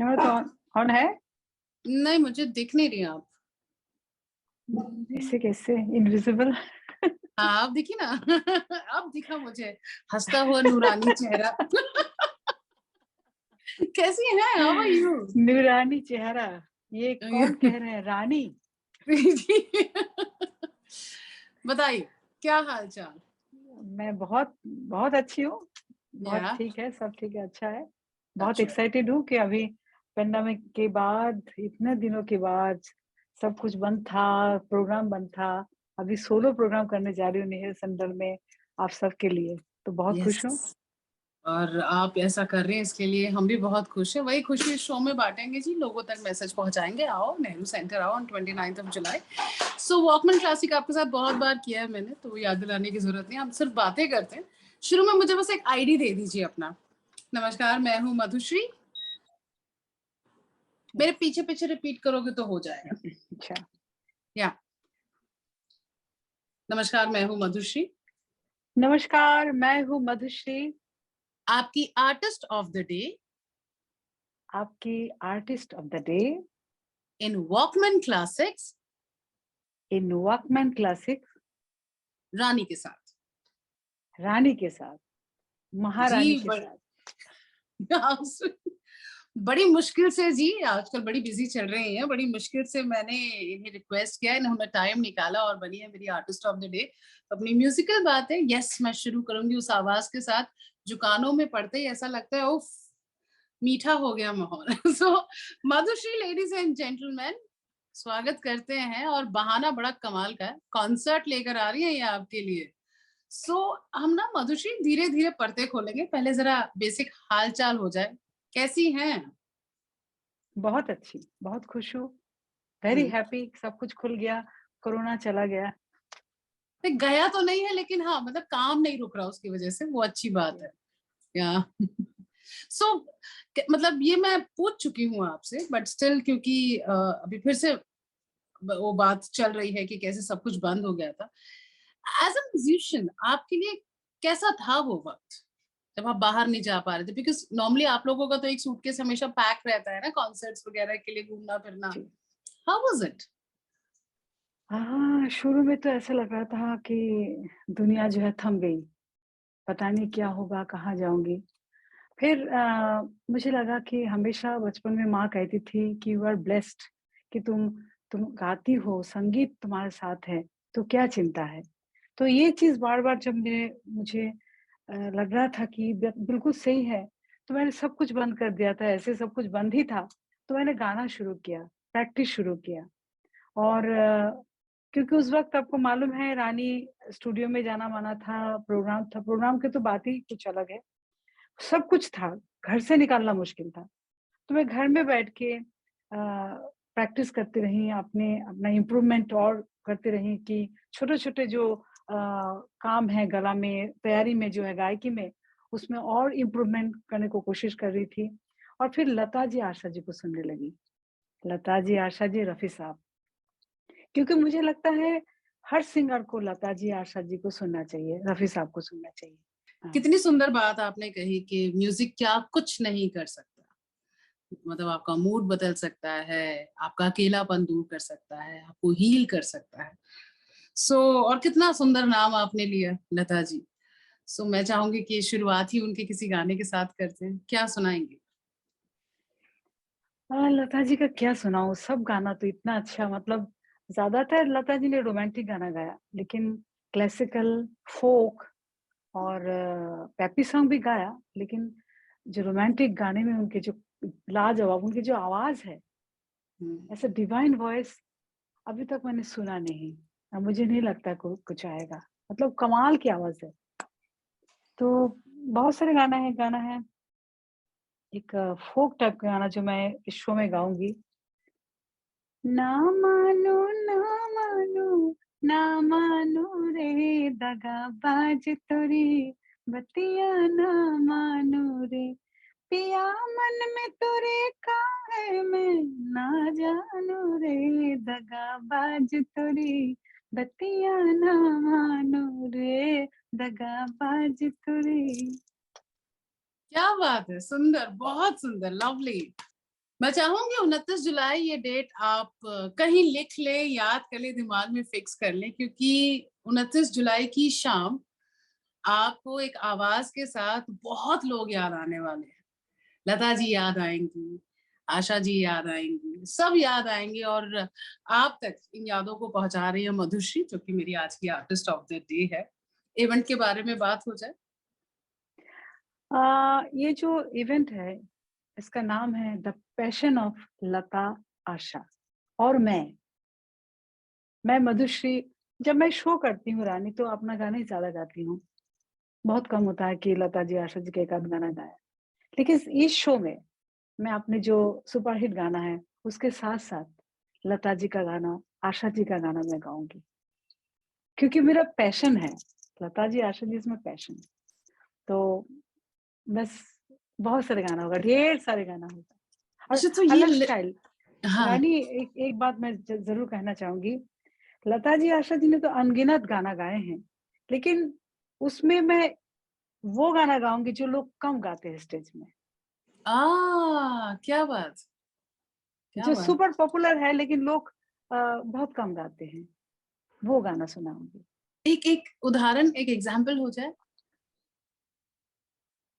Camera तो on है। नहीं, मुझे दिख नहीं रही आप। ऐसे कैसे इनविजिबल? हाँ, आप दिखी ना। अब दिखा मुझे हंसता हुआ नूरानी चेहरा। कैसी हैं? How are you? नूरानी चेहरा। ये कौन कह रहे हैं? रानी? बताइए, क्या हाल चाल? मैं बहुत बहुत अच्छी हूँ। बहुत या ठीक है, सब ठीक है, अच्छा है। बहुत अच्छा, एक्साइटेड हूँ कि अभी पेंडेमिक के बाद, इतने दिनों के बाद सब कुछ बंद था, प्रोग्राम बंद था। अभी सोलो प्रोग्राम करने जा रही हूँ नेहर सेंटर में, आप सबके लिए। तो बहुत यस। खुश हूँ। और आप ऐसा कर रहे हैं, इसके लिए हम भी बहुत खुश हैं। वही खुशी इस शो में बांटेंगे जी, लोगों तक मैसेज पहुंचाएंगे। आओ नेहरू सेंटर आओ on 29 July. So Walkman classic आपके साथ बहुत बार किया है मैंने, तो याद दिलाने की जरूरत नहीं, हम सिर्फ बातें करते हैं। शुरू में मुझे बस एक आईडी दे दीजिए अपना। नमस्कार, मैं हूँ मधुश्री। मेरे पीछे पीछे रिपीट करोगे तो हो जाएगा। अच्छा। या नमस्कार, मैं हूँ मधुश्री, नमस्कार, मैं हूँ मधुश्री, आपकी आर्टिस्ट ऑफ द डे आपकी artist of the day in Walkman classics, in Walkman classic, Rani के साथ। रानी के साथ, महारानी जी के साथ। बड़ी मुश्किल से जी, आजकल बड़ी बिजी चल रही हैं, बड़ी मुश्किल से मैंने इन्हें रिक्वेस्ट किया, इन्होंने टाइम निकाला और बनी है मेरी आर्टिस्ट ऑफ द डे। अपनी म्यूजिकल बात है, यस, मैं शुरू करूंगी उस आवाज के साथ जो कानों में पड़ते ही ऐसा लगता है उफ, मीठा हो गया माहौल। सो मधुश्री, लेडीज एंड जेंटलमैन, स्वागत करते हैं। और बहाना बड़ा कमाल का है, कॉन्सर्ट लेकर आ रही है ये आपके लिए। हम ना मधुश्री धीरे धीरे पर्दे खोलेंगे, पहले जरा बेसिक हाल चाल हो जाए। कैसी हैं? बहुत अच्छी, बहुत खुश हूँ, वेरी हम्म, हैप्पी, सब कुछ खुल गया, कोरोना चला गया। नहीं, गया तो नहीं है, लेकिन हाँ मतलब काम नहीं रुक रहा उसकी वजह से, वो अच्छी बात है। या सो मतलब ये मैं पूछ चुकी हूँ आपसे, बट स्टिल क्योंकि अभी फिर से वो बात चल रही है कि कैसे सब कुछ बंद हो गया था। एज अ म्यूजिशियन आपके लिए कैसा था वो वक्त जब आप बाहर नहीं जा पा रहे थे? बिकॉज नॉर्मली आप लोगों का तो एक सूटकेस हमेशा पैक रहता है ना, कॉन्सर्ट्स वगैरह के लिए घूमना फिरना। जी। How was it? हाँ, शुरू में तो ऐसा लग रहा था कि दुनिया जो है थम गई, पता नहीं क्या होगा, कहाँ जाऊँगी। फिर मुझे लगा कि हमेशा बचपन में माँ कहती थी कि यू आर ब्लेस्ड, कि तुम गाती हो, संगीत तुम्हारे साथ है, तो क्या चिंता है? तो ये चीज़ बार-बार जब मुझे लग रहा था कि बिल्कुल सही है, तो मैंने सब कुछ बंद कर दिया था, ऐसे सब कुछ बंद ही था, तो मैंने गाना शुरू किया, प्रैक्टिस शुरू किया। और क्योंकि उस वक़्त आपको मालूम है रानी स्टूडियो में जाना-माना था, प्रोग्राम था, प्रोग्राम की तो बात ही कुछ अलग है। सब कुछ था, घर से निकालना मुश्किल था। तो मैं घर में बैठ के प्रैक्टिस करती रही, अपना इम्प्रूवमेंट और करती रही कि छोटे-छोटे जो काम है गला में, तैयारी में जो है गायकी में, उसमें और इम्प्रूवमेंट करने को कोशिश कर रही थी। और फिर लता जी, आशा जी को सुनने लगी। लता जी, आशा जी, रफ़ी साहब। क्योंकि मुझे लगता है हर सिंगर को लता जी, आशा जी को सुनना चाहिए, रफ़ी साहब को सुनना चाहिए। हाँ। कितनी सुंदर बात आपने कही कि म्यूजिक क्या कुछ नहीं कर सकता, मतलब आपका मूड बदल सकता है, आपका अकेलापन दूर कर सकता है, आपको हील कर सकता है। और कितना सुंदर नाम आपने लिया, लता जी। मैं चाहूंगी कि शुरुआत ही उनके किसी गाने के साथ करते हैं, क्या सुनाएंगे? लता जी का क्या सुनाऊँ? सब गाना तो इतना अच्छा, मतलब ज़्यादातर लता जी ने रोमांटिक गाना गाया, लेकिन क्लासिकल, फ़ोक और पेपी सॉन्ग भी गाया, लेकिन जो रोमांटिक गाने में उनके जो लाजवाब उनकी जो आवाज़ है, हम्म, ऐसा डिवाइन वॉइस अभी तक मैंने सुना नहीं। मुझे नहीं लगता कुछ आएगा, मतलब कमाल की आवाज़ है। तो बहुत सारे गाना है, एक फ़ोक टाइप का गाना जो मैं इस शो में गाऊँगी। ना मानो, ना मानो, ना मानो रे दगाबाज तोरी बतिया, ना मानो रे पिया, मन में तोरे का है मैं ना जानू रे दगाबाज तोरी बतिया, ना मानो रे दगाबाज तोरी। क्या बात है, सुंदर, बहुत सुंदर, लवली। मैं चाहूंगी 29 जुलाई ये डेट आप कहीं लिख ले, याद कर ले, दिमाग में फिक्स कर ले, क्योंकि 29 जुलाई की शाम आपको एक आवाज के साथ बहुत लोग याद आने वाले हैं। लता जी याद आएंगी, आशा जी याद आएंगी, सब याद आएंगे, और आप तक इन यादों को पहुंचा रही है मधुश्री, जो कि मेरी आज की आर्टिस्ट ऑफ द डे है। इवेंट के बारे में बात हो जाए। ये जो इवेंट है, इसका नाम है द पैशन ऑफ लता आशा और मैं मधुश्री। जब मैं शो करती हूँ रानी, तो अपना गाना ही ज्यादा गाती हूँ। बहुत कम होता है कि लता जी, आशा जी का एक आध गाना गाया। लेकिन इस शो में मैं अपने जो सुपरहिट गाना है, उसके साथ साथ लता जी का गाना, आशा जी का गाना मैं गाऊंगी, क्योंकि मेरा पैशन है। लता जी, आशा जी इसमें पैशन है। तो बस बहुत सारे गाना होगा, ढेर सारे गाना होगा और अच्छा, तो अलग स्टाइल। हाँ, रानी, एक बात मैं जरूर कहना चाहूंगी। लता जी, आशा जी ने तो अनगिनत गाना गाए हैं, लेकिन उसमें मैं वो गाना गाऊंगी जो लोग कम गाते हैं स्टेज में, क्या बात, क्या जो बात। सुपर पॉपुलर है लेकिन लोग बहुत कम गाते हैं। वो गाना सुनाऊंगी। एक एक उदाहरण, एक एग्जाम्पल हो जाए।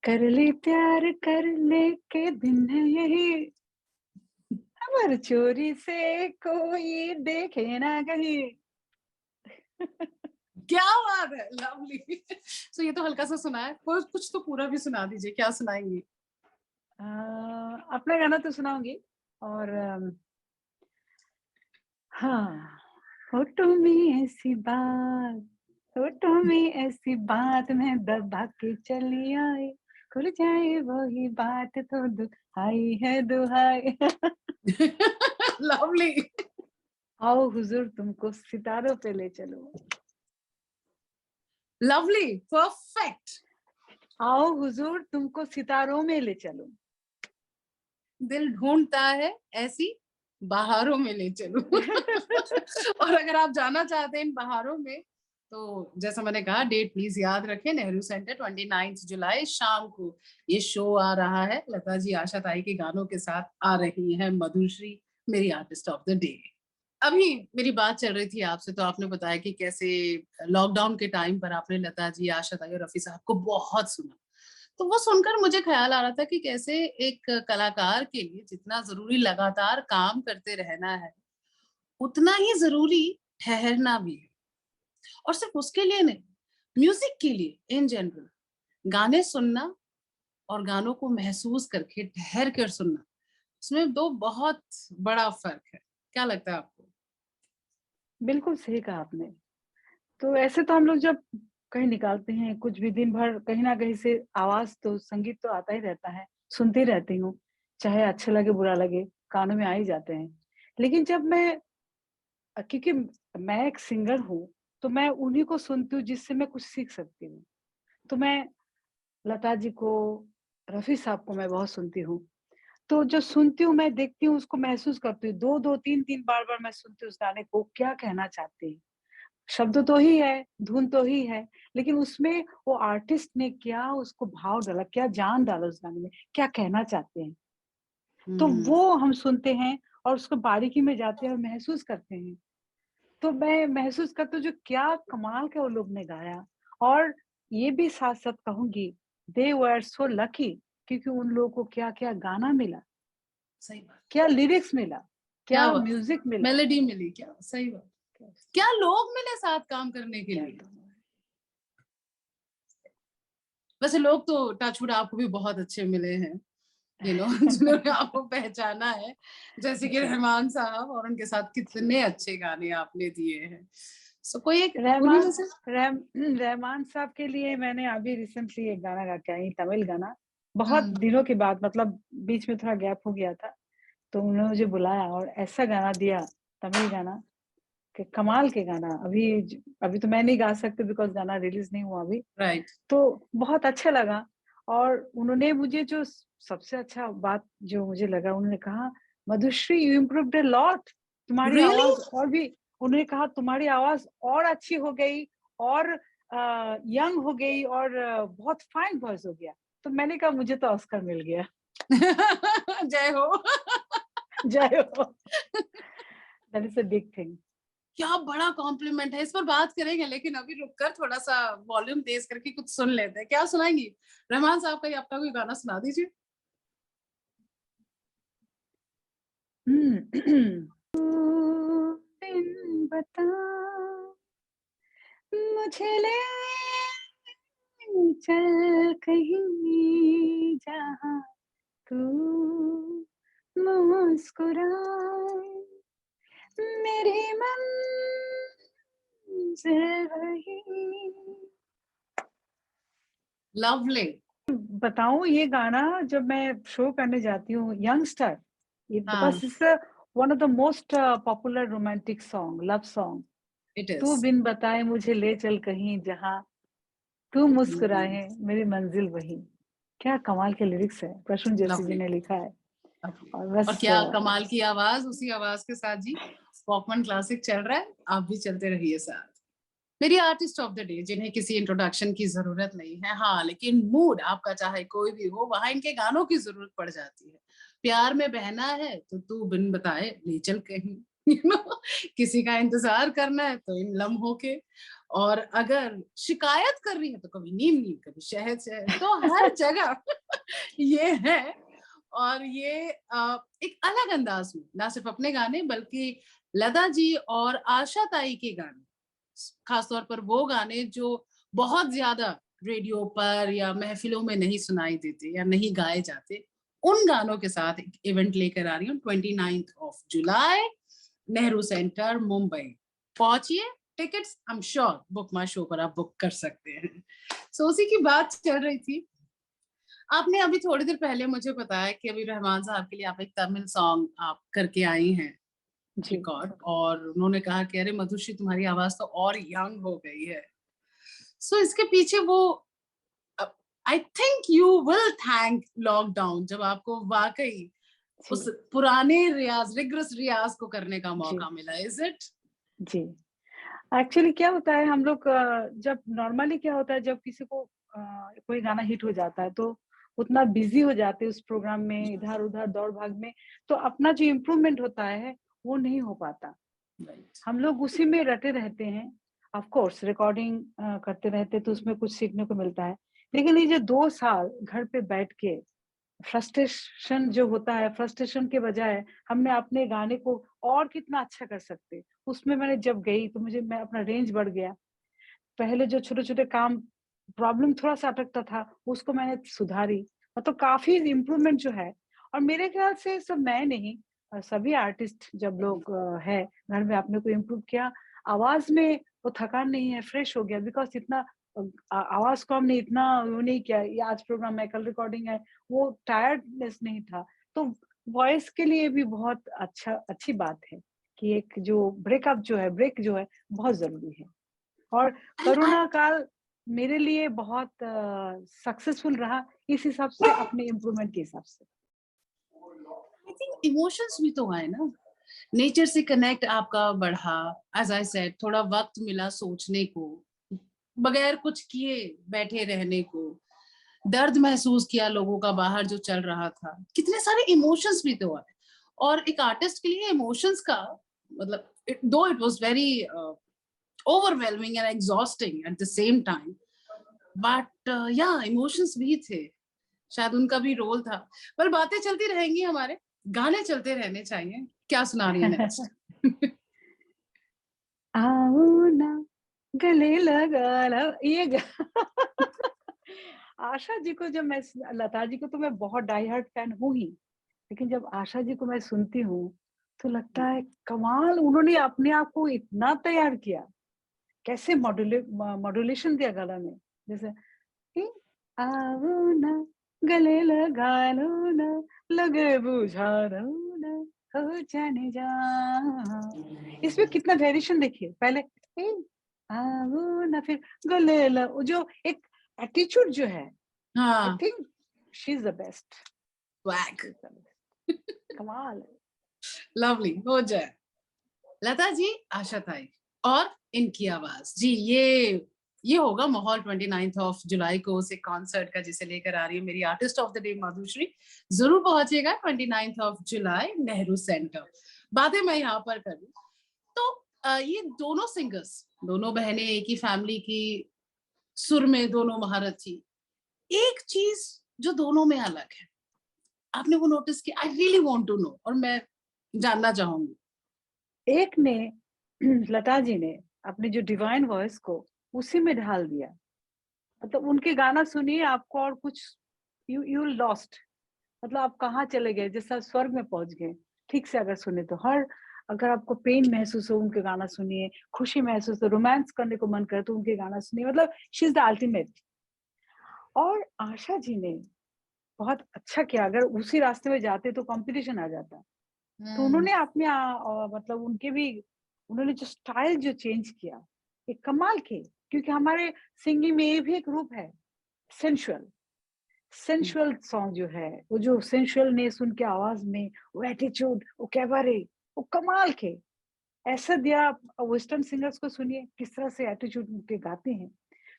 कर ले प्यार कर ले के दिन है यही, अमर चोरी से कोई देखे ना कहीं। क्या बात है, लवली। सो ये तो हल्का सा सुना है, कुछ तो पूरा भी सुना दीजिए, क्या सुनाएंगी? अपना गाना तो सुनाऊंगी। और हाँ, होठों में ऐसी बात, होठों में ऐसी बात मैं दबा के चली आई, खुल जाए वही बात तो दुहाई है दुहाई। लवली। आओ हुजूर तुमको सितारों पे ले चलो, लवली, परफेक्ट। आओ हुजूर तुमको सितारों में ले चलो। दिल ढूंढता है ऐसी बहारों में ले चलो। और अगर आप जाना चाहते हैं इन बहारों में, तो जैसा मैंने कहा, डेट प्लीज याद रखें, नेहरू सेंटर, 29 जुलाई शाम को ये शो आ रहा है। लता जी, आशा ताई के गानों के साथ आ रही हैं मधुश्री, मेरी आर्टिस्ट ऑफ द डे। अभी मेरी बात चल रही थी आपसे, तो आपने बताया कि कैसे लॉकडाउन के टाइम पर आपने लता जी, आशा ताई और रफी साहब को बहुत सुना। तो वो सुनकर मुझे ख्याल आ रहा था कि कैसे एक कलाकार के लिए जितना जरूरी लगातार काम करते रहना है, उतना ही जरूरी ठहरना भी है। और सिर्फ उसके लिए नहीं, म्यूजिक के लिए इन जनरल, गाने सुनना और गानों को महसूस करके ठहर कर सुनना, इसमें दो बहुत बड़ा फर्क है। क्या लगता है आपको? बिल्कुल सही कहा आपने। तो ऐसे तो हम लोग जब कहीं निकालते हैं कुछ भी, दिन भर कहीं ना कहीं से आवाज, तो संगीत तो आता ही रहता है, सुनती रहती हूँ, चाहे अच्छा लगे बुरा लगे, कानों में आ ही जाते हैं। लेकिन जब मैं, क्योंकि मैं एक सिंगर हूँ, तो मैं उन्हीं को सुनती हूँ जिससे मैं कुछ सीख सकती हूँ। तो मैं लता जी को, रफी साहब को मैं बहुत सुनती हूँ। तो जो सुनती हूँ, मैं देखती हूँ, उसको महसूस करती हूँ, दो दो तीन तीन बार बार मैं सुनती हूँ उस गाने को, क्या कहना चाहते हैं। शब्द तो ही है, धुन तो ही है, लेकिन उसमें वो आर्टिस्ट ने क्या उसको भाव डाला, क्या जान डाला उस गाने में, क्या कहना चाहते हैं। तो हम्म। वो हम सुनते हैं और उसको बारीकी में जाते हैं और महसूस करते हैं। तो मैं महसूस करती हूँ जो क्या कमाल का वो लोग ने गाया। और ये भी साथ-साथ कहूँगी, दे वर सो लकी, क्योंकि उन लोगों को क्या-क्या गाना मिला, सही बात। क्या लिरिक्स मिला, क्या क्या बात, म्यूजिक मिला। मेलेडी मिली, क्या सही बात। क्या क्या लोग मिले साथ काम करने के क्या लिए। कहूँ। वैसे लोग तो टचवुड आपको भी बहुत अच्छे मिले हैं, जिन्होंने आपको पहचाना है, जैसे कि जी। रहमान साहब, और उनके साथ जी। कितने अच्छे गाने आपने दिए हैं। सो कोई एक उन्हीं रहमान में से। रहम रहमान साहब के लिए मैंने अभी रिसेंटली एक गाना गा के आई, तमिल गाना। बहुत हम्म। दिनों के बाद, मतलब बीच में थोड़ा गैप हो गया था, तो उन्होंने मुझे बुलाया और ऐसा गाना दिया, तमिल गाना, कि कमाल के गाना। अभी तो मैं नहीं गा सकती बिकॉज़ गाना रिलीज़ नहीं हुआ अभी। राइट। तो बहुत अच्छा लगा। और उन्होंने मुझे जो सबसे अच्छा बात जो मुझे लगा, उन्होंने कहा, "Madhushree, you improved a lot." तुम्हारी रियली। आवाज़ और भी, उन्होंने कहा, "तुम्हारी आवाज़ और अच्छी हो गई और यंग हो गई और बहुत फाइन वॉइस हो गया।" तो मैंने कहा, "मुझे तो ऑस्कर मिल गया।" जय हो। जय हो। That is a big thing. क्या बड़ा कॉम्प्लीमेंट है, इस पर बात करेंगे, लेकिन अभी रुककर थोड़ा सा वॉल्यूम तेज करके कुछ सुन लेते हैं। क्या सुनाएंगी? रहमान साहब का ही अपना कोई गाना सुना दीजिए। तू बिन बता मुझे ले चल कहीं जहाँ तू मुस्कुराए, मेरी मंजिल वही। लवली। बताऊँ ये गाना जब मैं शो करने जाती हूँ यंगस्टर, हाँ, because it's one of the most popular romantic song, love song. It तू इज। बिन बताए मुझे ले चल कहीं जहाँ तू मुस्कुराए, मेरी मंजिल वही। क्या कमाल के लिरिक्स है, प्रसून जोशी जी लवली। ने लिखा है। और और बस क्या कमाल की आवाज, उसी आवाज के साथ जी वॉकमैन क्लासिक चल रहा है, आप भी चलते रहिए साथ। मेरी आर्टिस्ट ऑफ द डे, जिन्हें किसी इंट्रोडक्शन की जरूरत नहीं है, हाँ लेकिन मूड आपका चाहे कोई भी हो, वहां इनके गानों की जरूरत पड़ जाती है। प्यार में बहना है तो तू बिन बताए ले चल कहीं, किसी का इंतजार करना है तो इन लम्हों के, और अगर शिकायत कर रही है तो कभी नीम नीम कभी शहद शहद, तो हर जगह ये है। और ये एक अलग अंदाज में ना सिर्फ अपने गाने, बल्कि लता जी और आशा ताई के गाने, खासतौर पर वो गाने जो बहुत ज्यादा रेडियो पर या महफिलों में नहीं सुनाई देते या नहीं गाए जाते, उन गानों के साथ एक इवेंट लेकर आ रही हूँ 29 जुलाई, नेहरू सेंटर, मुंबई। पहुंचिए, tickets I am sure book my show पर आप बुक कर सकते हैं। सो उसी की बात चल रही थी। आपने अभी थोड़ी देर पहले मुझे बताया कि अभी रहमान साहब के लिए आप एक तमिल सॉन्ग आप करके आई हैं जी। रिकॉर्ड, और उन्होंने कहा कि अरे मधुश्री तुम्हारी आवाज तो और यंग हो गई है। सो इसके पीछे वो, I think you will thank lockdown, जब आपको वाकई जी, उस पुराने रियाज, रिग्रेस रियाज को करने का जी, मौका मिला, इज इट? जी। एक्चुअली क्या होता है हम लोग जब नॉर्मली क्या होता है जब किसी को कोई गाना हिट हो जाता है तो उतना बिजी हो जाते हैं उस प्रोग्राम में, इधर उधर दौड़ भाग में, तो अपना जो इम्प्रूवमेंट होता है वो नहीं हो पाता। राइट। हम लोग उसी में रटे रहते हैं। ऑफ कोर्स रिकॉर्डिंग करते रहते हैं तो उसमें कुछ सीखने को मिलता है, लेकिन ये जो 2 साल घर पे बैठ के फ्रस्ट्रेशन जो होता है, फ्रस्ट्रेशन के बजाय हमने अपने गाने को और कितना अच्छा कर सकते। उसमें मैंने जब गई तो मैं अपना रेंज बढ़ गया। पहले जो छोटे-छोटे काम प्रॉब्लम थोड़ा-सा अटकता था, उसको मैंने सुधारी। मतलब काफ़ी इम्प्रूवमेंट जो है, और मेरे ख्याल से सब मैं नहीं, सभी आर्टिस्ट जब लोग हैं, घर में अपने को इम्प्रूव किया, आवाज़ में वो थकान नहीं है, फ्रेश हो गया, बिकॉज़ इतना आवाज़ को हमने इतना वो नहीं किया, ये आज प्रोग्राम है, कल रिकॉर्डिंग है, वो टायर्डनेस नहीं था। तो वॉइस के लिए भी बहुत अच्छी बात है कि एक जो ब्रेकअप जो है, ब्रेक जो है, बहुत ज़रूरी है। और आई कोरोना काल मेरे लिए बहुत सक्सेसफुल रहा, इस हिसाब से अपने इम्प्रूवमेंट के हिसाब से। थिंक इमोशंस भी तो आए ना, नेचर से कनेक्ट आपका बढ़ा, एज आई सेड थोड़ा वक्त मिला सोचने को, बगैर कुछ किए बैठे रहने को, दर्द महसूस किया लोगों का बाहर जो चल रहा था, कितने सारे इमोशंस भी तो आए। और एक आर्टिस्ट के लिए इमोशंस का मतलब, दो it was very overwhelming and exhausting at the same time, but या इमोशंस भी थे, शायद उनका भी रोल था। पर बातें चलती रहेंगी हमारे, गाने चलते रहने चाहिए। क्या सुना रही है नेक्स्ट? आओ ना गले लगा लो ये आशा जी को जब लता जी को तो मैं बहुत डाई हार्ट फैन हूँ ही, लेकिन जब आशा जी को मैं सुनती हूँ, तो लगता है कमाल उन्होंने अपने आप को इतना तैयार किया। कैसे मॉड्यूलेशन दिया गला में, जैसे कि आओ ना गले लगा लो ना लगे बुझा लो ना हो जाने जा। इसमें कितना वेरिएशन देखिए, पहले ए, आओ ना, फिर गले वो जो एक एटीट्यूड जो है, आई हाँ, think she is the best. Swag. कमाल है। लवली हो जाए। लता जी, आशा ताई और इनकी आवाज जी, ये ये होगा माहौल 29th ऑफ जुलाई को उस एक कॉन्सर्ट का जिसे लेकर आ रही है मेरी artist of the day Madhushree. जरूर पहुंचेगा 29th of July Nehru centre. बातें मैं यहाँ पर करूँ तो ये दोनों सिंगर्स, दोनों बहनें एक ही फैमिली की, सुर में दोनों महारत थी। एक चीज जो दोनों में अलग है, आपने वो नोटिस किया? I really want to know, और मैं जानना चाहूंगी। एक ने लता जी ने अपनी जो डिवाइन वॉइस को उसी में ढाल दिया। मतलब उनके गाना सुनिए, आपको और कुछ यू लॉस्ट, मतलब आप कहाँ चले गए, जैसा स्वर्ग में पहुंच गए। ठीक से अगर सुने तो हर, अगर आपको पेन महसूस हो उनके गाना सुनिए, खुशी महसूस हो, रोमांस करने को मन करे तो उनके गाना सुनिए। मतलब शी इज द अल्टीमेट। और आशा जी ने बहुत अच्छा किया, अगर उसी रास्ते में जाते तो कंपटीशन आ जाता। तो हम्म। उन्होंने अपने मतलब उनके भी, उन्होंने जो स्टाइल जो चेंज किया, एक कमाल के। क्योंकि हमारे सिंगिंग में ये भी एक रूप है, सेंशुअल। सेंशुअल सॉन्ग जो है, वो जो सेंशुअलनेस उनके आवाज में, वो एटीट्यूड, वो कैबारे, वो कमाल के। ऐसा दिया। वेस्टर्न सिंगर्स को सुनिए किस तरह से एटीट्यूड उनके गाते हैं।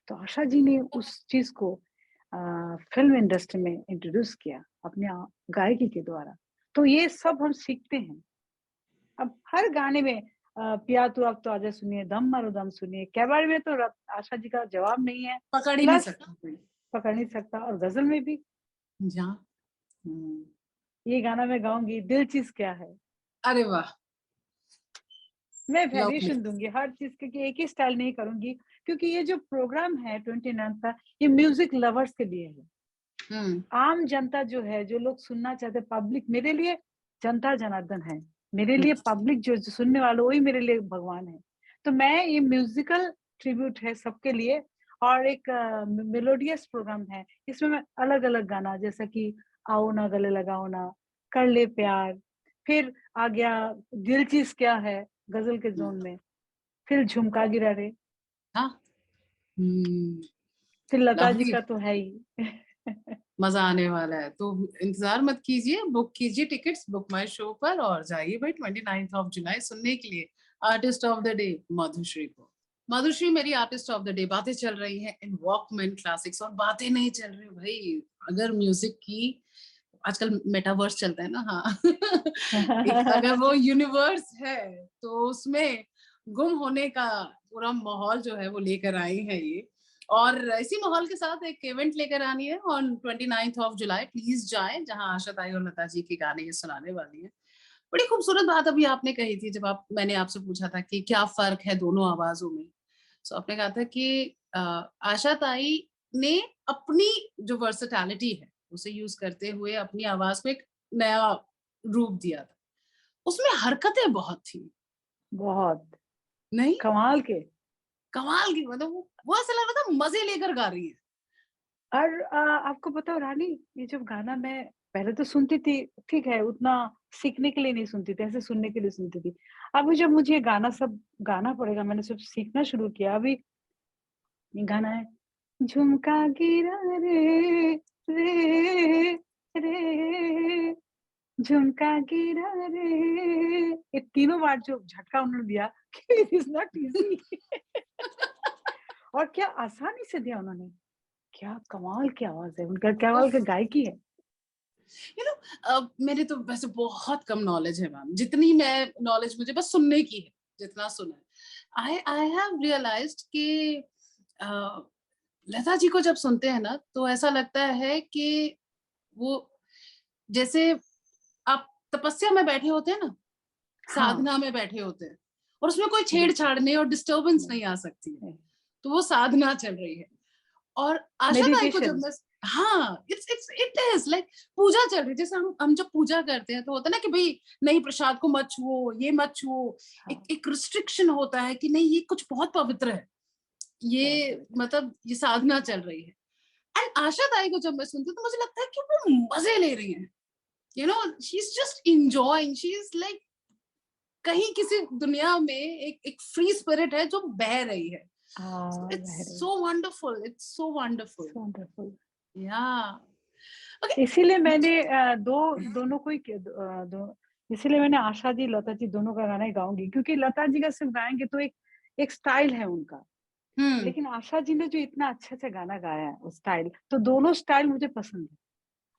तो आशा जी ने उस चीज को फिल्म इंडस्ट्री में इंट्रोड्यूस किया अपने गायकी के द्वारा। तो ये सब हम सीखते हैं। अब हर गाने में पिया तू अब तो आजा सुनिए, दम मारो दम सुनिए, कैबारे में तो आशा जी का जवाब नहीं है। पकड़ ही नहीं प्लस सकता कोई। पकड़ नहीं सकता, और गजल में भी जहाँ। हम्म। ये गाना मैं गाऊंगी, दिल चीज क्या है। अरे वाह। मैं लवली। वेरिएशन दूंगी हर चीज के, कि एक ही स्टाइल नहीं करूंगी। क्योंकि ये जो प्रोग्राम है 29 का, ये म्यूजिक लवर्स के लिए है। हम्म। आम जनता जो है, जो लोग सुनना चाहते, पब्लिक मेरे लिए जनता जनार्दन है। मेरे लिए पब्लिक जो सुनने वालों, वही मेरे लिए भगवान है। तो मैं ये म्यूजिकल ट्रिब्यूट है सबके लिए। और एक मेलोडियस प्रोग्राम है। इसमें मैं अलग अलग गाना, जैसा कि आओ ना गले लगाओ ना, कर ले प्यार, फिर आ गया दिल चीज क्या है गजल के जोन में, फिर झुमका गिरा रे, हाँ। फिर लता जी लवली। का तो है ही। मजा आने वाला है, तो इंतजार मत कीजिए, बुक कीजिए टिकट्स बुक माई शो पर और जाइए भाई 29th ऑफ जुलाई सुनने के लिए artist of the day Madhushree को। मधुश्री मेरी आर्टिस्ट ऑफ द डे। बातें चल रही हैं इन वॉकमैन क्लासिक्स, और बातें नहीं चल रही भाई अगर म्यूजिक की। आजकल मेटावर्स चलता है ना, हाँ। एक अगर वो यूनिवर्स है तो उसमें गुम होने का पूरा माहौल जो है वो लेकर आई है ये। और इसी माहौल के साथ एक इवेंट लेकर आनी है on 29th of July. Please जाएं, जहां आशा ताई और लता जी के गाने ये सुनाने वाली है। बड़ी खूबसूरत बात अभी आपने कही थी, जब मैंने आपसे पूछा था कि क्या फर्क है दोनों आवाजों में। तो आपने कहा था कि आशा ताई ने अपनी जो वर्सेटैलिटी है उसे यूज करते हुए अपनी आवाज को एक नया रूप दिया था। उसमें हरकतें बहुत थी। बहुत नहीं, कमाल के। कमाल की, मतलब वो ऐसा लग रहा था मजे लेकर गा रही है। और आपको पता हो रानी, ये जब गाना मैं पहले तो सुनती थी, ठीक है, उतना सीखने के लिए नहीं सुनती थी, ऐसे सुनने के लिए सुनती थी। अभी जब मुझे ये गाना सब गाना पड़ेगा, मैंने सब सीखना शुरू किया। अभी ये गाना है, झुमका गिरा रे रे रे, झुमका गिरा रे, ये तीनों बार जो झटका उन्होंने दिया, इट इज नॉट इजी। और क्या आसानी से दिया उन्होंने। क्या कमाल की आवाज है उनका, कमाल की गायकी है। यू नो मेरे तो वैसे बहुत कम नॉलेज है मैम, जितनी मैं नॉलेज मुझे बस सुनने की है, जितना सुना है। आई हैव रियलाइज्ड कि लता जी को जब सुनते हैं ना तो ऐसा लगता है कि वो जैसे आप तपस्या में बैठे होते हैं ना, हाँ, साधना में बैठे होते हैं, और उसमें कोई बिल्कुल। छेड़छाड़ नहीं और डिस्टर्बेंस नहीं आ सकती है, तो वो साधना चल रही है। और आशा ताई को जब मेडिटेशन। मैं, हाँ, इट इज लाइक पूजा चल रही है। जैसे हम जब पूजा करते हैं तो होता है ना कि भाई नहीं प्रसाद को मत छुओ, ये मत छुओ, हाँ, एक रिस्ट्रिक्शन होता है कि नहीं ये कुछ बहुत पवित्र है, बहुत ये पवित्र। मतलब ये साधना चल रही है। एंड आशा ताई को जब मैं सुनती हूँ तो मुझे लगता है कि वो मजे ले रही है, you know, she is just enjoying, she is like कहीं किसी दुनिया में एक एक फ्री स्पिरिट है जो बह रही है। इट्स बहरे। So wonderful, it's so wonderful. Wonderful. या ओके। इसीलिए मैंने दोनों को ही इसीलिए मैंने आशा जी लता जी दोनों का गाना ही गाऊंगी। क्योंकि लता जी का सिर्फ गाएंगे तो एक एक स्टाइल है उनका, लेकिन आशा जी ने जो इतना अच्छा से गाना गाया है, वो स्टाइल, तो दोनों स्टाइल मुझे पसंद है।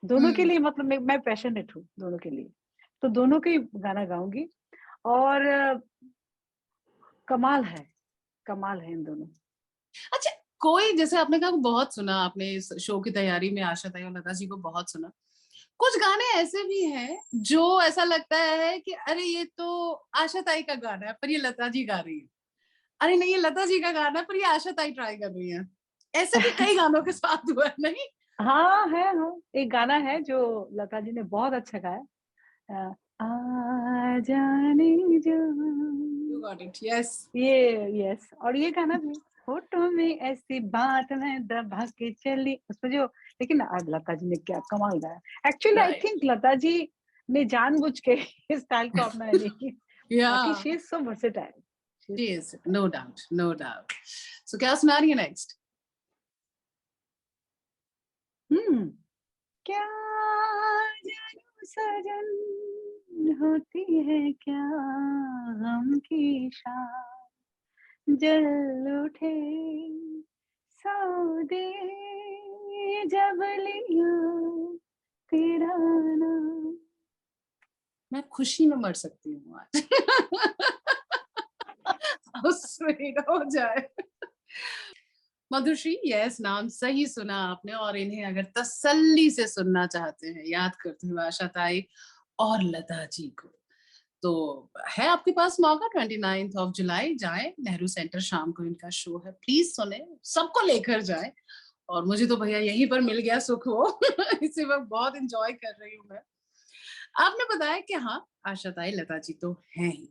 दोनों के हम्म। लिए मतलब मैं पैशनेट हूँ दोनों के लिए। तो दोनों के ही गाना गाऊँगी और कमाल है, कमाल है इन दोनों। अच्छा, कोई जैसे आपने कहा बहुत सुना आपने इस शो की तैयारी में आशा ताई और लता जी को बहुत सुना। कुछ गाने ऐसे भी हैं जो ऐसा लगता है कि अरे ये तो आशा ताई का गाना है पर ये लता जी गा रही है। अरे नहीं ये लता जी का गाना है पर ये आशा ताई ट्राई कर रही है। ऐसे भी कई गानों के साथ हुआ है नहीं? हाँ, है, हाँ। एक गाना है जो लता जी ने बहुत अच्छा गाया आ जाने जा। You got it, yes. ये यस और ये गाना भी होठों में ऐसी बात मैं दबा के चली उसमें जो लेकिन आज लता जी ने क्या कमाल गाया। Actually I right. Think Lata ji ने जानबूझ के इस स्टाइल को अपनाया नहीं कि या बाकी she is so versatile. She is, no doubt, no doubt. So क्या सुना रही है नेक्स्ट? हम्म क्या जानू सजन होती है क्या गम की शाम जल उठे सौदे जब लिया तेरा नाम। मैं खुशी में मर सकती हूँ आज। How sweet हो जाए। मधुश्री, यस, नाम सही सुना आपने। और इन्हें अगर तसल्ली से सुनना चाहते हैं याद करते हुए आशा ताई और लता जी को, तो है आपके पास मौका। 29 ऑफ जुलाई जाएं, नेहरू सेंटर शाम को इनका शो है, प्लीज सुने, सबको लेकर जाएं। और मुझे तो भैया यहीं पर मिल गया सुख वो। इसी वक्त बहुत इंजॉय कर रही हूँ मैं। आपने बताया कि हाँ आशा ताई लता जी तो हैं ही,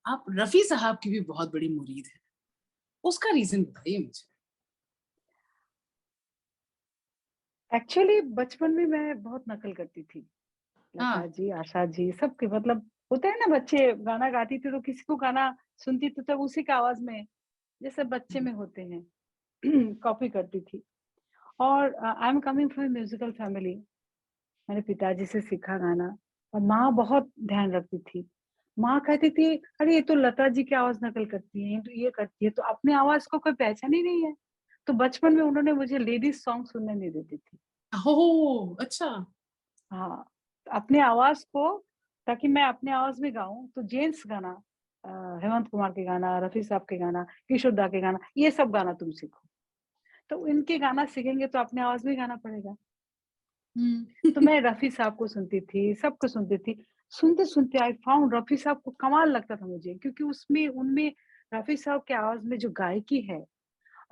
आप रफी साहब की भी बहुत बड़ी मुरीद है, उसका रीजन बताइए मुझे। एक्चुअली बचपन में मैं बहुत नकल करती थी लता हाँ। जी आशा जी सबके मतलब होता है ना बच्चे गाना गाती थी तो किसी को गाना सुनती तो तब उसी का आवाज में जैसे बच्चे में होते हैं कॉपी करती थी। और I am coming from musical family. मैंने पिताजी से सीखा गाना और माँ बहुत ध्यान रखती थी। माँ कहती थी अरे ये तो लता जी की आवाज नकल करती है तो ये करती है तो अपने आवाज को कोई पहचान ही नहीं है। तो बचपन में उन्होंने मुझे लेडीज सॉन्ग सुनने नहीं देती थी। ओह अच्छा। हाँ अपने आवाज को ताकि मैं अपने आवाज में गाऊं तो जेंट्स गाना हेमंत कुमार के गाना रफी साहब के गाना किशोर दा के गाना ये सब गाना तुम सीखो। तो इनके गाना सीखेंगे तो अपने आवाज में गाना पड़ेगा। तो मैं रफी साहब को सुनती थी सबको सुनती थी। सुनते सुनते आई फाउंड रफी साहब को कमाल लगता था मुझे क्योंकि उसमें उनमें रफी साहब के आवाज में जो गायकी है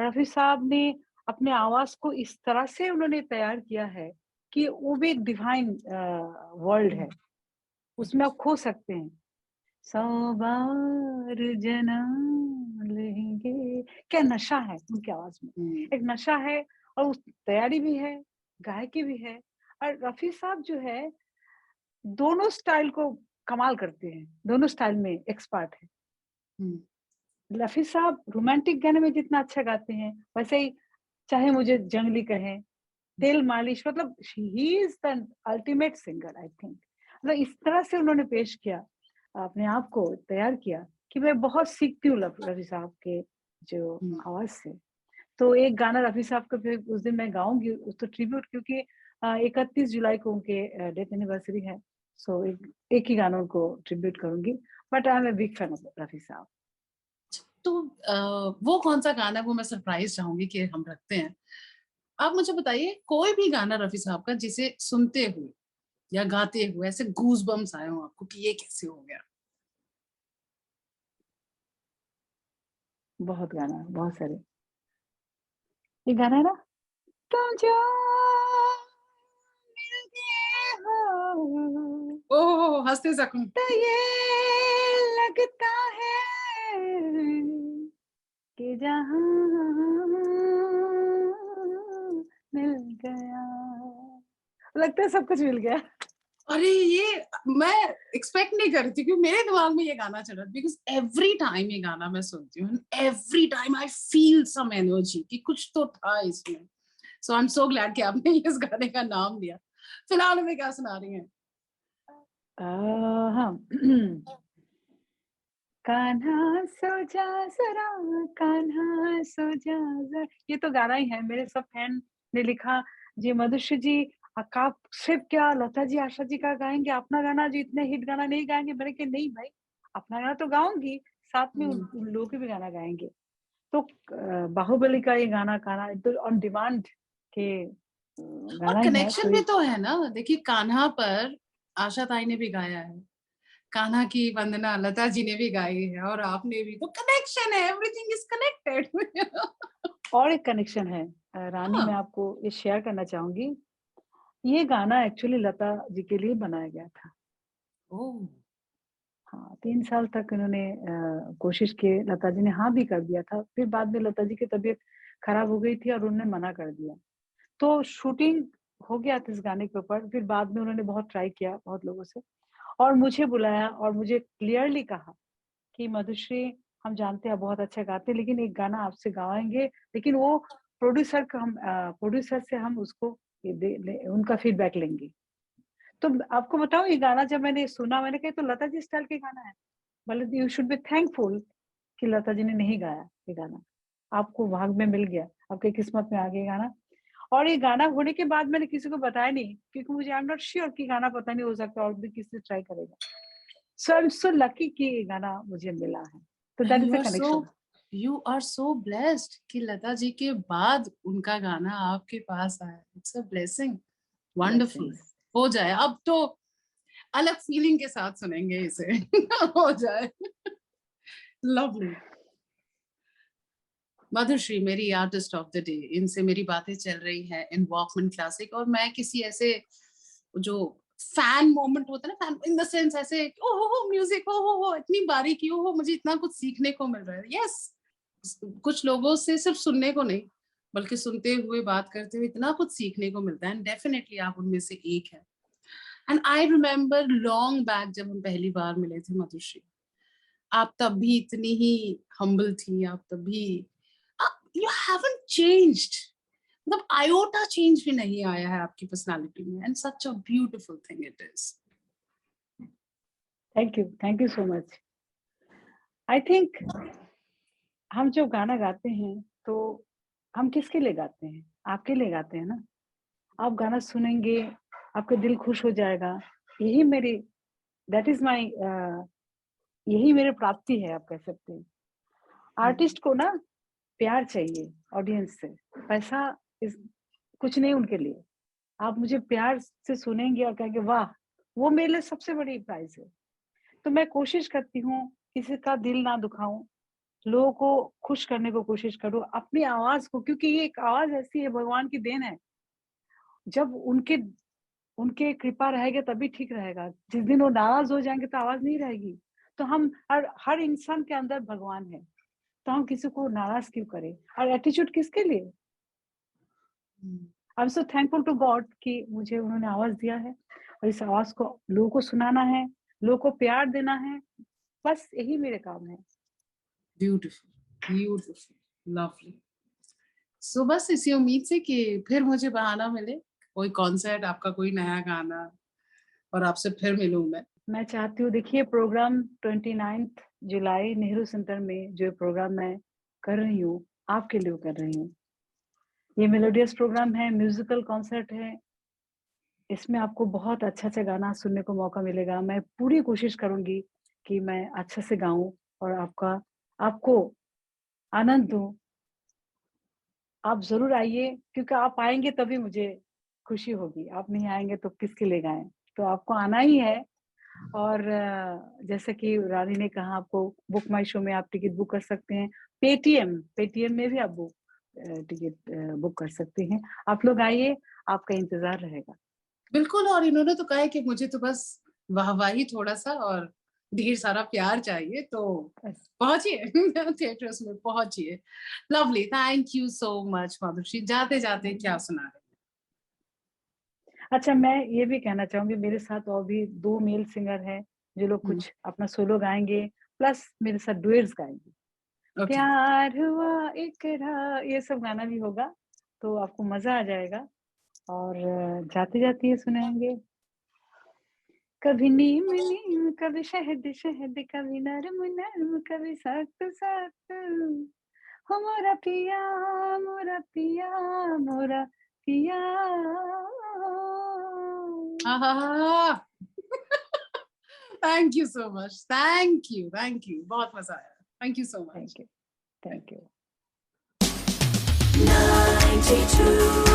रफी साहब ने अपने आवाज को इस तरह से उन्होंने तैयार किया है कि वो भी एक डिवाइन वर्ल्ड है। उसमें आप खो सकते हैं। 100 बार जन्म लेंगे क्या नशा है उनकी आवाज में। एक नशा है और उस तैयारी भी है गायकी भी है। और रफी साहब जो है दोनों स्टाइल को कमाल करते हैं दोनों स्टाइल में एक्सपर्ट है। रफी साहब रोमांटिक गाने में जितना अच्छा गाते हैं वैसे ही चाहे मुझे जंगली कहें तेल मालिश मतलब he is the ultimate singer I think. मतलब इस तरह से उन्होंने पेश किया अपने आप को तैयार किया कि मैं बहुत सीखती हूँ रफी साहब के जो आवाज से। तो एक गाना रफी साहब का फिर उस दिन मैं गाऊंगी उस तो ट्रिब्यूट क्योंकि 31 जुलाई को उनके डेथ एनिवर्सरी है। सो एक ही गाना उनको ट्रिब्यूट करूंगी। But I am a big fan of Rafi Sahab. तो वो कौन सा गाना, वो मैं सरप्राइज चाहूंगी कि हम रखते हैं। आप मुझे बताइए कोई भी गाना रफी साहब का जिसे सुनते हुए या गाते हुए ऐसे गूज बम्स आए हो आपको कि ये कैसे हो गया। बहुत गाना बहुत सारे। ये गाना है ना तुम जो मिलते हो ओह हंसते जख्म। तो ये लगता है कि जहां मिल गया लगता है सब कुछ मिल गया। अरे ये मैं एक्सपेक्ट नहीं कर रही थी क्योंकि मेरे दिमाग में ये गाना चल रहा था, बिकॉज एवरी टाइम ये गाना मैं सुनती हूँ, every time I feel some energy कि कुछ तो था इसमें। सो आई एम सो ग्लैड कि आपने इस गाने का नाम लिया। फिलहाल हमें क्या सुना रही हैं? हाँ कान्हा सो जा जरा, कान्हा सो जा जरा, ये तो गाना ही है। मेरे सब फैन ने लिखा, जी मधुश्री जी, आप सिर्फ क्या लता जी, आशा जी का गाएंगे, अपना गाना जो इतने हिट गाना नहीं गाएंगे? मैंने कहा नहीं भाई, अपना गाना तो गाऊंगी, साथ में उन लोगों के भी गाना गाएंगे। तो बाहुबली का ये गाना गाना तो ऑन डिमांड के और गाना ही है, कनेक्शन तो भी तो है ना, देखिए कान्हा पर आशा ताई ने भी गाया है, कान्हा की वंदना लता जी ने भी गाई है, और आपने भी, तो कनेक्शन है, एवरीथिंग इज कनेक्टेड। और एक कनेक्शन है रानी, मैं हाँ। आपको ये शेयर करना चाहूंगी। ये गाना एक्चुअली लता जी के लिए बनाया गया था। ओह। हाँ, 3 साल तक इन्होंने कोशिश की, लता जी ने हाँ भी कर दिया था, फिर बाद में लता जी की तबीयत खराब हो गई थी और उन्होंने मना कर दिया। तो शूटिंग हो गया था इस गाने के ऊपर, फिर बाद में उन्होंने बहुत ट्राई किया बहुत लोगों से, और मुझे बुलाया और मुझे क्लियरली कहा कि मधुश्री, हम जानते हैं आप बहुत अच्छा गाते हैं, लेकिन एक गाना आपसे गवाएँगे, लेकिन वो प्रोड्यूसर से हम उसको ये उनका फीडबैक लेंगे। तो आपको बताऊँ, ये गाना जब मैंने सुना, मैंने कहा ये तो लता जी स्टाइल के गाना है। मतलब यू शुड बी थैंकफुल कि लता जी ने नहीं गाया ये गाना। आपको भाग में मिल गया, आपकी किस्मत में आ गया ये गाना। और ये गाना होने के बाद मैंने किसी को बताया नहीं, क्योंकि मुझे आई एम नॉट श्योर कि गाना पता नहीं, हो सकता है और भी किसी ट्राई करेगा। सो आई एम सो लकी कि ये गाना मुझे मिला है। तो and that is the connection. You are so blessed कि लता जी के बाद उनका गाना आपके पास आया, it's a blessing. Wonderful. Blessings. हो जाए अब तो, अलग फीलिंग के साथ सुनेंगे इसे। हो जाए। लवली। मधुश्री मेरी आर्टिस्ट ऑफ द डे, इनसे मेरी बातें चल रही हैं इन वॉकमैन क्लासिक, और मैं किसी ऐसे जो फैन मोमेंट होता है ना, फैन इन द सेंस ऐसे, ओ हो म्यूजिक, ओ हो इतनी बारीकी, ओ हो मुझे इतना कुछ सीखने को मिल रहा है। यस, कुछ लोगों से सिर्फ सुनने को नहीं, बल्कि सुनते हुए बात करते हुए इतना कुछ सीखने को मिलता है, एंड डेफिनेटली आप उनमें से एक है। And I remember long back जब हम पहली बार मिले थे मधुश्री, आप तब भी इतनी ही हम्बल थी, आप तब भी, यू हैवंट चेंज्ड, मतलब आयोटा चेंज भी नहीं आया है आपकी पर्सनालिटी में, and such a beautiful thing it is. Thank you so much. I think हम जब गाना गाते हैं, तो हम किसके लिए गाते हैं? आपके लिए गाते हैं ना। आप गाना सुनेंगे, आपका दिल खुश हो जाएगा। यही मेरी दैट इज़ माय यही मेरी प्राप्ति है, आप कह सकते हैं। आर्टिस्ट को ना प्यार चाहिए ऑडियंस से, पैसा इज़ कुछ नहीं उनके लिए। आप मुझे प्यार से सुनेंगे और कहेंगे वाह! वो मेरे लिए सबसे बड़ी प्राइज़ है। तो मैं कोशिश करती हूँ किसी का दिल ना दुखाऊँ, लोगों को खुश करने को कोशिश करूँ, अपनी आवाज़ को, क्योंकि ये एक आवाज़ ऐसी है, भगवान की देन है। जब उनके उनके कृपा रहेगा तभी ठीक रहेगा। जिस दिन वो नाराज़ हो जाएँगे तो आवाज़ नहीं रहेगी। तो हम हर हर इंसान के अंदर भगवान है, तो हम किसी को नाराज़ क्यों करें? और एटीट्यूड किसके लिए? I am so thankful to God कि मुझे उन्होंने आवाज़ दिया है, और इस आवाज़ को लोगों को सुनाना है, लोगों को प्यार देना है, बस यही मेरे काम है। Beautiful, beautiful, lovely. सो बस इसी उम्मीद से कि फिर मुझे बहाना मिले, कोई कॉन्सर्ट आपका, कोई नया गाना, और आपसे फिर मिलूं मैं। मैं चाहती हूँ, देखिए प्रोग्राम 29th जुलाई नेहरू सेंटर में जो प्रोग्राम मैं कर रही हूँ, आपके लिए कर रही हूँ। ये मेलोडियस प्रोग्राम है, म्यूज़िकल कॉन्सर्ट है। इसमें आपको बहुत अच्छा-अच्छा गाना सुनने को मौका मिलेगा। मैं पूरी कोशिश करूँगी कि मैं अच्छे से गाऊँ और आपको आनंद दूँ। आप ज़रूर आइए, क्योंकि आप आएँगे तभी मुझे खुशी होगी। आप नहीं आएँगे तो किसके लिए गाएँ? तो आपको आना ही है। और जैसे कि रानी ने कहा, आपको बुक माई शो में आप टिकट बुक कर सकते हैं। पेटीएम में भी आप टिकट बुक कर सकते हैं। आप लोग आइए, आपका इंतज़ार रहेगा। बिल्कुल, और इन्होंने तो कहा है कि मुझे तो बस वाहवाही थोड़ा-सा और ढेर सारा प्यार चाहिए, तो बस। पहुँचिए थिएटर्स में पहुँचिए। Lovely, thank you so much Madhushree. जाते-जाते क्या सुना रहे अच्छा, मैं ये भी कहना चाहूँगी, मेरे साथ और भी 2 मेल सिंगर हैं, जो लोग हैं? कुछ अपना सोलो गाएँगे, प्लस मेरे साथ डुएट्स गाएँगे। ओके। प्यार हुआ इकरार, ये सब गाना भी होगा, तो आपको मज़ा आ जाएगा। और जाते-जाते ये सुनाएँगे, कभी नीम नीम, कभी शहद शहद, कभी नरम नरम, कभी सख्त सख्त। हो मोरा पिया, मोरा पिया, मोरा पिया। Thank you so much, thank you, बहुत मजा आया, thank you so much. Thank you, thank you. 92